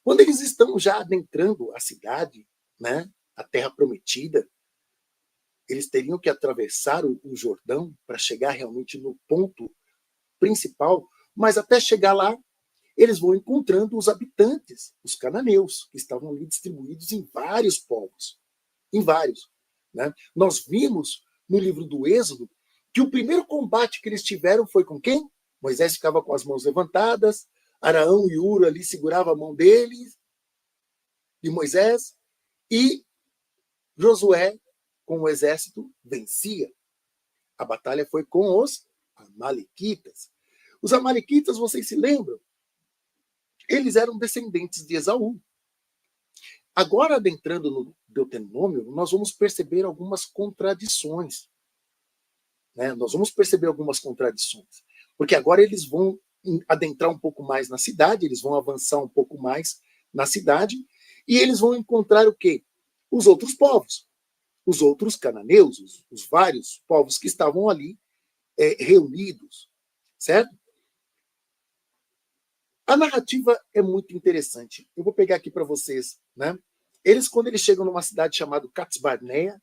Quando eles estão já adentrando a cidade, né, a terra prometida, eles teriam que atravessar o Jordão para chegar realmente no ponto principal, mas até chegar lá, eles vão encontrando os habitantes, os cananeus, que estavam ali distribuídos em vários povos, em vários. Né? Nós vimos no livro do Êxodo que o primeiro combate que eles tiveram foi com quem? Moisés ficava com as mãos levantadas, Araão e Hur ali seguravam a mão deles, de Moisés, e Josué, com o exército, vencia. A batalha foi com os amalequitas. Os amalequitas, vocês se lembram? Eles eram descendentes de Esaú. Agora, adentrando no Deuteronômio, nós vamos perceber algumas contradições. Né? Nós vamos perceber algumas contradições. Porque agora eles vão adentrar um pouco mais na cidade, eles vão avançar um pouco mais na cidade, e eles vão encontrar o quê? Os outros povos, os outros cananeus, os vários povos que estavam ali reunidos, certo? A narrativa é muito interessante. Eu vou pegar aqui para vocês, né? Quando eles chegam numa cidade chamada Cades Barnea,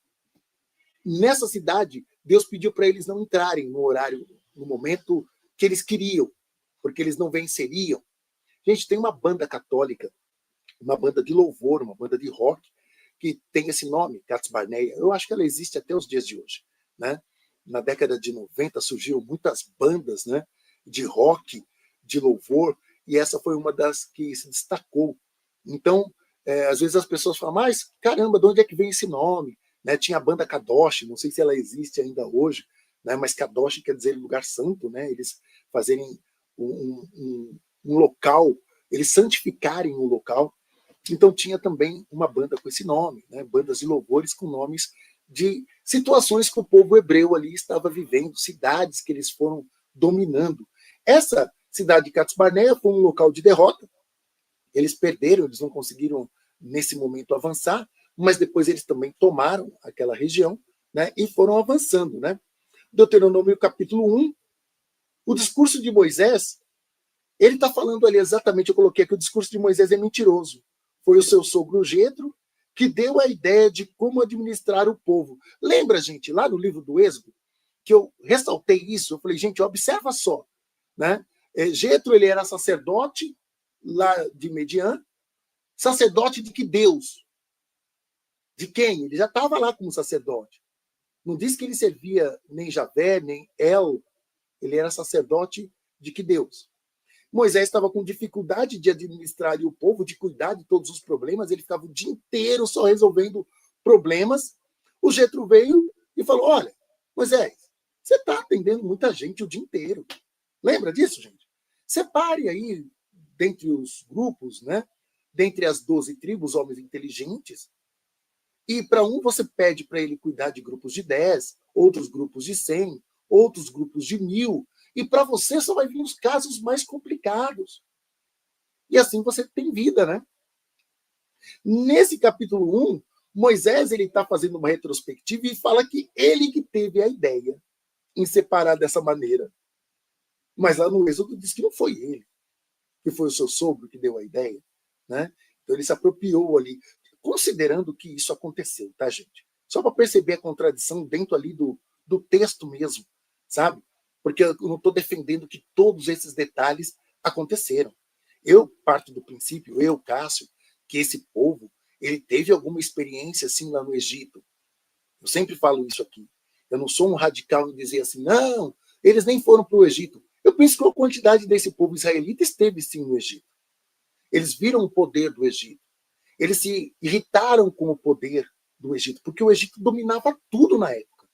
nessa cidade, Deus pediu para eles não entrarem no horário, no momento que eles queriam, porque eles não venceriam. Gente, tem uma banda católica, uma banda de louvor, uma banda de rock, que tem esse nome, Cades Barnea. Eu acho que ela existe até os dias de hoje. Né? Na década de 90 surgiram muitas bandas, né, de rock, de louvor, e essa foi uma das que se destacou. Então, às vezes as pessoas falam, mas caramba, de onde é que vem esse nome? Né? Tinha a banda Kadosh, não sei se ela existe ainda hoje, né? Mas Kadosh quer dizer lugar santo, né? Eles fazerem um local, eles santificarem um local. Então tinha também uma banda com esse nome, né? Bandas de louvores com nomes de situações que o povo hebreu ali estava vivendo, cidades que eles foram dominando. Essa cidade de Cades Barnea foi um local de derrota. Eles perderam, eles não conseguiram nesse momento avançar, mas depois eles também tomaram aquela região, né, e foram avançando. Né? Deuteronômio capítulo 1, o discurso de Moisés, ele está falando ali exatamente, eu coloquei aqui, o discurso de Moisés é mentiroso. Foi o seu sogro Jetro que deu a ideia de como administrar o povo. Lembra, gente, lá no livro do Êxodo, que eu ressaltei isso, eu falei, gente, observa só, né? Jetro, ele era sacerdote lá de Mediã, sacerdote de que Deus? De quem? Ele já estava lá como sacerdote. Não diz que ele servia nem Javé, nem El, ele era sacerdote de que Deus? Moisés estava com dificuldade de administrar o povo, de cuidar de todos os problemas, ele ficava o dia inteiro só resolvendo problemas. O Jetro veio e falou, olha, Moisés, você está atendendo muita gente o dia inteiro. Lembra disso, gente? Separe aí, dentre os grupos, né? Dentre as 12 tribos, homens inteligentes, e para um você pede para ele cuidar de grupos de 10, outros grupos de 100, outros grupos de 1000, e para você só vai vir os casos mais complicados. E assim você tem vida, né? Nesse capítulo 1, Moisés ele está fazendo uma retrospectiva e fala que ele que teve a ideia em separar dessa maneira. Mas lá no Êxodo diz que não foi ele, que foi o seu sogro que deu a ideia. Né? Então ele se apropriou ali, considerando que isso aconteceu, tá, gente? Só para perceber a contradição dentro ali do texto mesmo, sabe? Porque eu não estou defendendo que todos esses detalhes aconteceram. Eu parto do princípio, eu, Cássio, que esse povo ele teve alguma experiência assim lá no Egito. Eu sempre falo isso aqui. Eu não sou um radical em dizer assim, não, eles nem foram para o Egito. Eu penso que a quantidade desse povo israelita esteve sim no Egito. Eles viram o poder do Egito. Eles se irritaram com o poder do Egito, porque o Egito dominava tudo na época.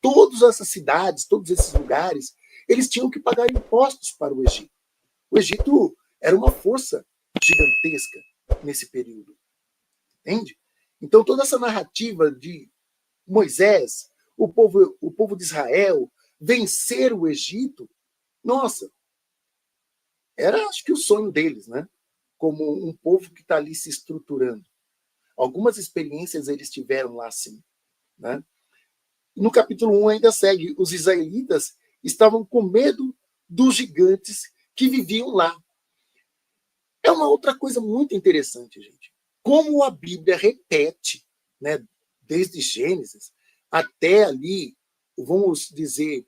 Todas essas cidades, todos esses lugares, eles tinham que pagar impostos para o Egito. O Egito era uma força gigantesca nesse período. Entende? Então, toda essa narrativa de Moisés, o povo de Israel, vencer o Egito, nossa, era, acho que, o sonho deles, né? Como um povo que está ali se estruturando. Algumas experiências eles tiveram lá, sim. Né? No capítulo 1 ainda segue, os israelitas estavam com medo dos gigantes que viviam lá. É uma outra coisa muito interessante, gente. Como a Bíblia repete, né, desde Gênesis até ali, vamos dizer,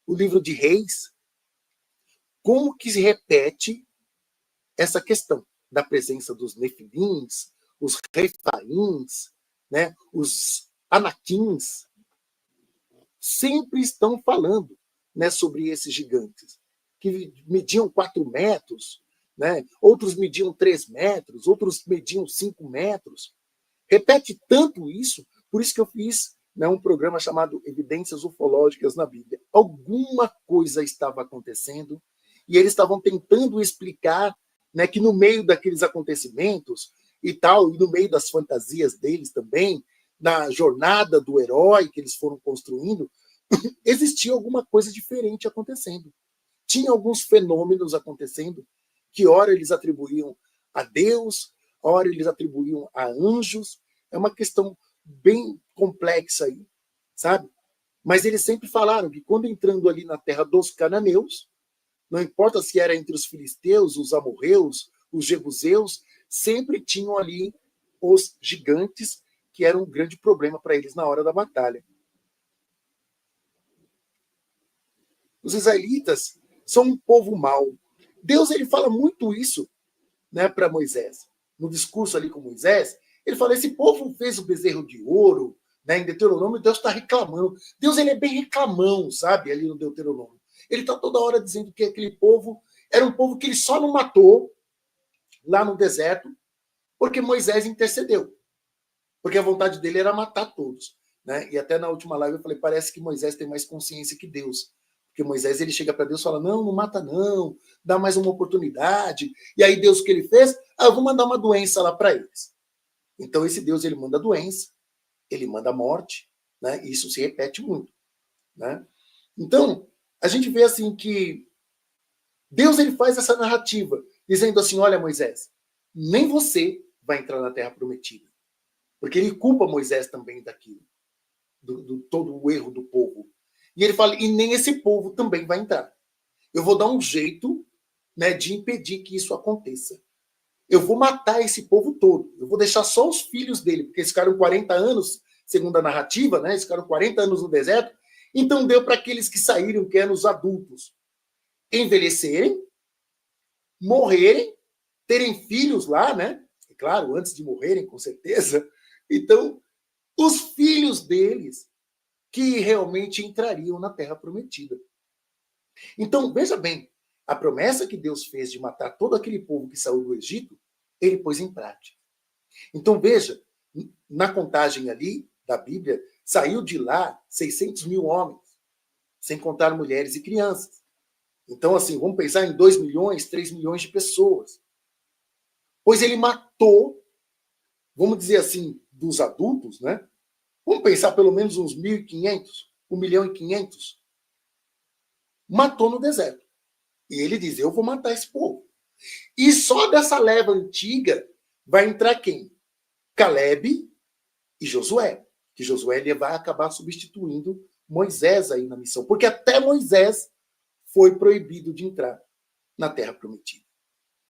o livro de Reis, como que se repete essa questão da presença dos nefilins, os refaíns, né, os anaquins, sempre estão falando, né, sobre esses gigantes, que mediam 4 metros, né, outros mediam 3 metros, outros mediam 5 metros. Repete tanto isso, por isso que eu fiz, né, um programa chamado Evidências Ufológicas na Bíblia. Alguma coisa estava acontecendo e eles estavam tentando explicar, né, que no meio daqueles acontecimentos e tal, e no meio das fantasias deles também, na jornada do herói que eles foram construindo, existia alguma coisa diferente acontecendo. Tinha alguns fenômenos acontecendo que, ora, eles atribuíam a Deus, ora, eles atribuíam a anjos. É uma questão bem complexa aí, sabe? Mas eles sempre falaram que quando entrando ali na terra dos cananeus, não importa se era entre os filisteus, os amorreus, os jebuseus, sempre tinham ali os gigantes, que eram um grande problema para eles na hora da batalha. Os israelitas são um povo mau. Deus ele fala muito isso, né, para Moisés. No discurso ali com Moisés, ele fala: esse povo fez o bezerro de ouro, né, em Deuteronômio, Deus está reclamando. Deus ele é bem reclamão, sabe, ali no Deuteronômio. Ele está toda hora dizendo que aquele povo era um povo que ele só não matou lá no deserto porque Moisés intercedeu. Porque a vontade dele era matar todos. Né? E até na última live eu falei, parece que Moisés tem mais consciência que Deus. Porque Moisés ele chega para Deus e fala, não, não mata não, dá mais uma oportunidade. E aí Deus o que ele fez? Ah, eu vou mandar uma doença lá para eles. Então esse Deus ele manda doença, ele manda morte, né? E isso se repete muito. Né? Então, a gente vê assim que Deus ele faz essa narrativa, dizendo assim, olha Moisés, nem você vai entrar na Terra Prometida. Porque ele culpa Moisés também daquilo, do todo o erro do povo. E ele fala, e nem esse povo também vai entrar. Eu vou dar um jeito, né, de impedir que isso aconteça. Eu vou matar esse povo todo. Eu vou deixar só os filhos dele, porque eles ficaram 40 anos, segundo a narrativa, né, eles ficaram 40 anos no deserto. Então deu para aqueles que saíram, que eram os adultos, envelhecerem, morrerem, terem filhos lá, né? É claro, antes de morrerem, com certeza. Então, os filhos deles que realmente entrariam na Terra Prometida. Então, veja bem, a promessa que Deus fez de matar todo aquele povo que saiu do Egito, ele pôs em prática. Então, veja, na contagem ali da Bíblia, saiu de lá 600 mil homens, sem contar mulheres e crianças. Então, assim, vamos pensar em 2 milhões, 3 milhões de pessoas. Pois ele matou, vamos dizer assim, dos adultos, né? Vamos pensar pelo menos uns 1.500, 1.500.000. Matou no deserto. E ele diz, eu vou matar esse povo. E só dessa leva antiga vai entrar quem? Caleb e Josué. Que Josué ele vai acabar substituindo Moisés aí na missão. Porque até Moisés foi proibido de entrar na Terra Prometida.